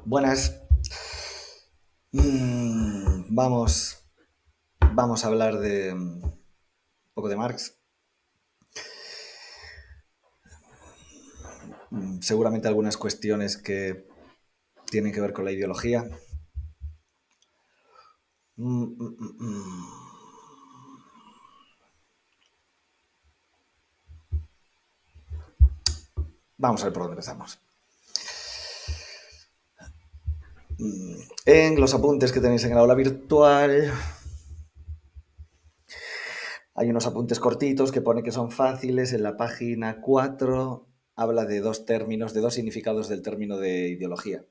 Buenas. Vamos, vamos a hablar de un poco de Marx. Seguramente algunas cuestiones que tienen que ver con la ideología. Mm, mm, mm, mm. Vamos a ver por dónde empezamos. En los apuntes que tenéis en el aula virtual hay unos apuntes cortitos que pone que son fáciles. En la página 4 habla de dos términos, de dos significados del término de ideología.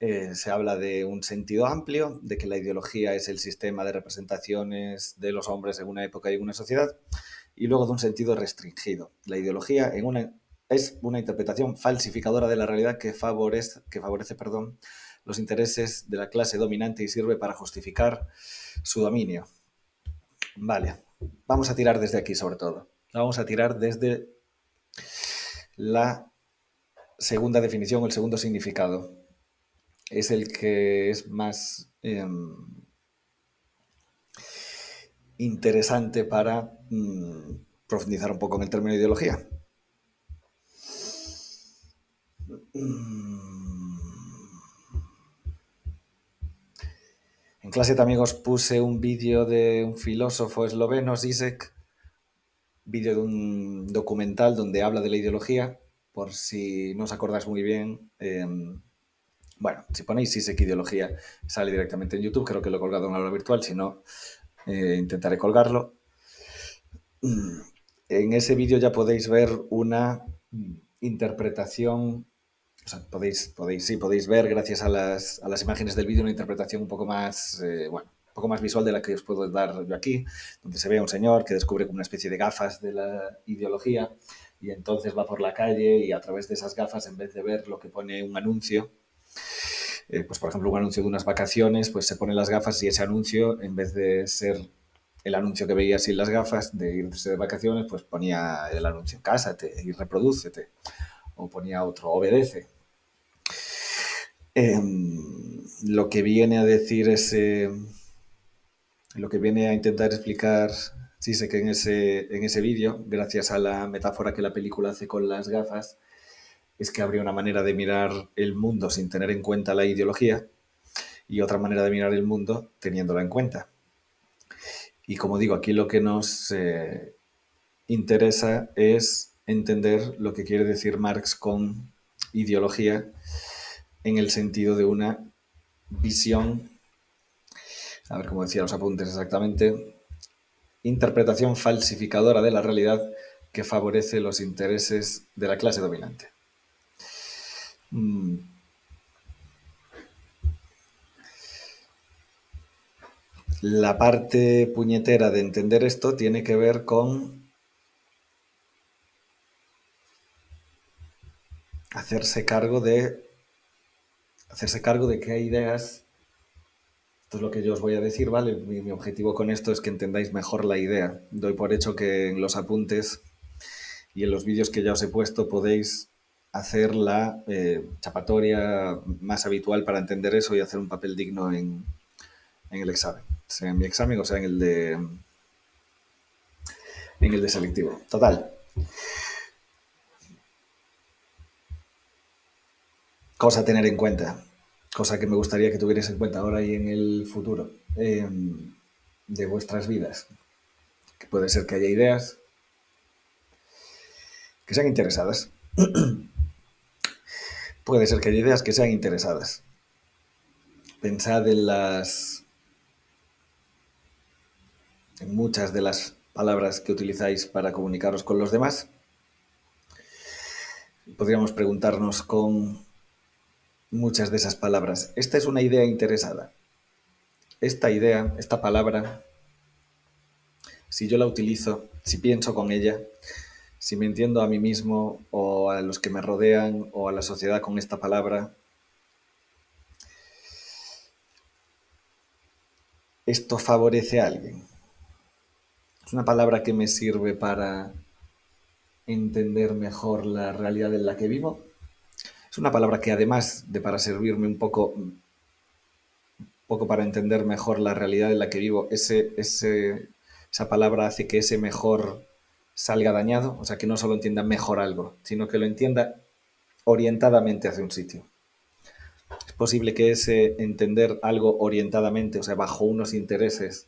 Se habla de un sentido amplio, de que la ideología es el sistema de representaciones de los hombres en una época y en una sociedad, y luego de un sentido restringido. La ideología es una interpretación falsificadora de la realidad que favorece los intereses de la clase dominante y sirve para justificar su dominio. Vale, vamos a tirar desde aquí sobre todo. Vamos a tirar desde la segunda definición, el segundo significado. Es el que es más interesante para profundizar un poco en el término de ideología. En clase también os puse un vídeo de un filósofo esloveno, Zizek, vídeo de un documental donde habla de la ideología, por si no os acordáis muy bien. Bueno, si ponéis Zizek ideología, sale directamente en YouTube, creo que lo he colgado en aula virtual, si no, intentaré colgarlo. En ese vídeo ya podéis ver una interpretación. O sea, podéis ver, gracias a las imágenes del vídeo, una interpretación un poco más, un poco más visual de la que os puedo dar yo aquí, donde se ve a un señor que descubre como una especie de gafas de la ideología y entonces va por la calle y a través de esas gafas, en vez de ver lo que pone un anuncio, pues por ejemplo un anuncio de unas vacaciones, pues se pone las gafas y ese anuncio, en vez de ser el anuncio que veía sin las gafas de irse de vacaciones, pues ponía el anuncio cásate y reprodúcete, o ponía otro obedece. Lo que viene a decir lo que viene a intentar explicar sí sé que en ese vídeo, gracias a la metáfora que la película hace con las gafas, es que habría una manera de mirar el mundo sin tener en cuenta la ideología y otra manera de mirar el mundo teniéndola en cuenta. Y como digo, aquí lo que nos interesa es entender lo que quiere decir Marx con ideología en el sentido de una visión, a ver cómo decía los apuntes exactamente, interpretación falsificadora de la realidad que favorece los intereses de la clase dominante. La parte puñetera de entender esto tiene que ver con hacerse cargo de que hay ideas. Esto es lo que yo os voy a decir, ¿vale? Mi objetivo con esto es que entendáis mejor la idea. Doy por hecho que en los apuntes y en los vídeos que ya os he puesto podéis hacer la chapatoria más habitual para entender eso y hacer un papel digno en el examen. Sea en mi examen o sea en el de selectivo. Total. Cosa a tener en cuenta. Cosa que me gustaría que tuvierais en cuenta ahora y en el futuro. De vuestras vidas. Que puede ser que haya ideas que sean interesadas. Puede ser que haya ideas que sean interesadas. Pensad en muchas de las palabras que utilizáis para comunicaros con los demás. Podríamos preguntarnos con muchas de esas palabras, ¿esta es una idea interesada? Esta idea, esta palabra, si yo la utilizo, si pienso con ella, si me entiendo a mí mismo o a los que me rodean o a la sociedad con esta palabra, ¿esto favorece a alguien? ¿Es una palabra que me sirve para entender mejor la realidad en la que vivo? Es una palabra que además de para servirme un poco para entender mejor la realidad en la que vivo, esa palabra hace que ese mejor salga dañado, o sea, que no solo entienda mejor algo, sino que lo entienda orientadamente hacia un sitio. Es posible que ese entender algo orientadamente, o sea, bajo unos intereses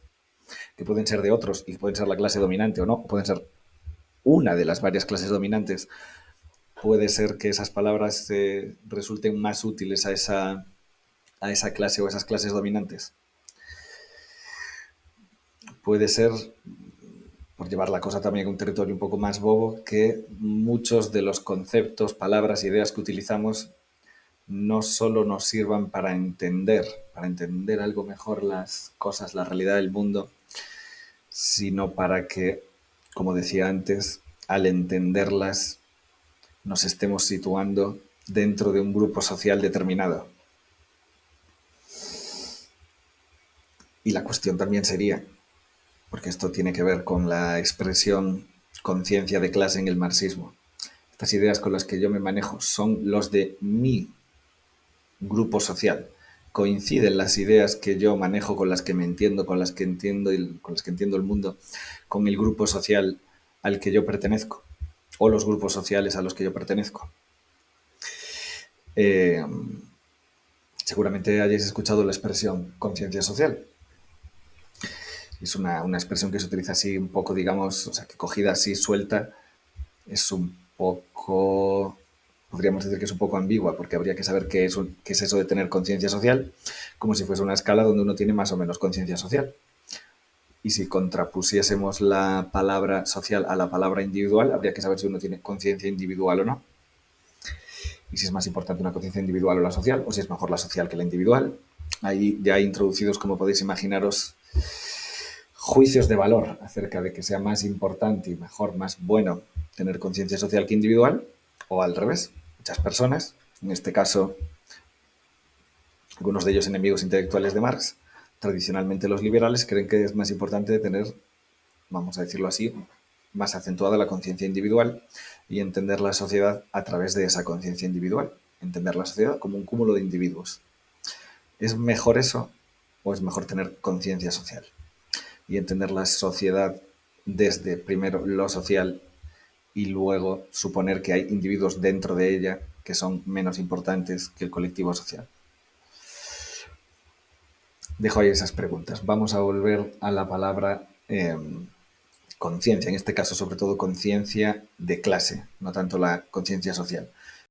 que pueden ser de otros y pueden ser la clase dominante o no, pueden ser una de las varias clases dominantes, puede ser que esas palabras resulten más útiles a esa clase o esas clases dominantes. Puede ser, por llevar la cosa también a un territorio un poco más bobo, que muchos de los conceptos, palabras, ideas que utilizamos no solo nos sirvan para entender algo mejor las cosas, la realidad del mundo, sino para que, como decía antes, al entenderlas nos estemos situando dentro de un grupo social determinado. Y la cuestión también sería, porque esto tiene que ver con la expresión conciencia de clase en el marxismo, estas ideas con las que yo me manejo son los de mi grupo social. Coinciden las ideas que yo manejo con las que me entiendo, con las que entiendo el mundo, con el grupo social al que yo pertenezco o los grupos sociales a los que yo pertenezco. Eh, Seguramente hayáis escuchado la expresión conciencia social. Es una expresión que se utiliza así un poco, digamos, o sea, que cogida así suelta, es un poco, podríamos decir que es un poco ambigua, porque habría que saber qué es eso de tener conciencia social, como si fuese una escala donde uno tiene más o menos conciencia social. Y si contrapusiésemos la palabra social a la palabra individual, habría que saber si uno tiene conciencia individual o no. Y si es más importante una conciencia individual o la social, o si es mejor la social que la individual. Ahí ya hay introducidos, como podéis imaginaros, juicios de valor acerca de que sea más importante y mejor, más bueno tener conciencia social que individual, o al revés. Muchas personas, en este caso algunos de ellos enemigos intelectuales de Marx, tradicionalmente los liberales, creen que es más importante tener, vamos a decirlo así, más acentuada la conciencia individual y entender la sociedad a través de esa conciencia individual, entender la sociedad como un cúmulo de individuos. ¿Es mejor eso o es mejor tener conciencia social y entender la sociedad desde primero lo social y luego suponer que hay individuos dentro de ella que son menos importantes que el colectivo social? Dejo ahí esas preguntas. Vamos a volver a la palabra conciencia, en este caso sobre todo conciencia de clase, no tanto la conciencia social.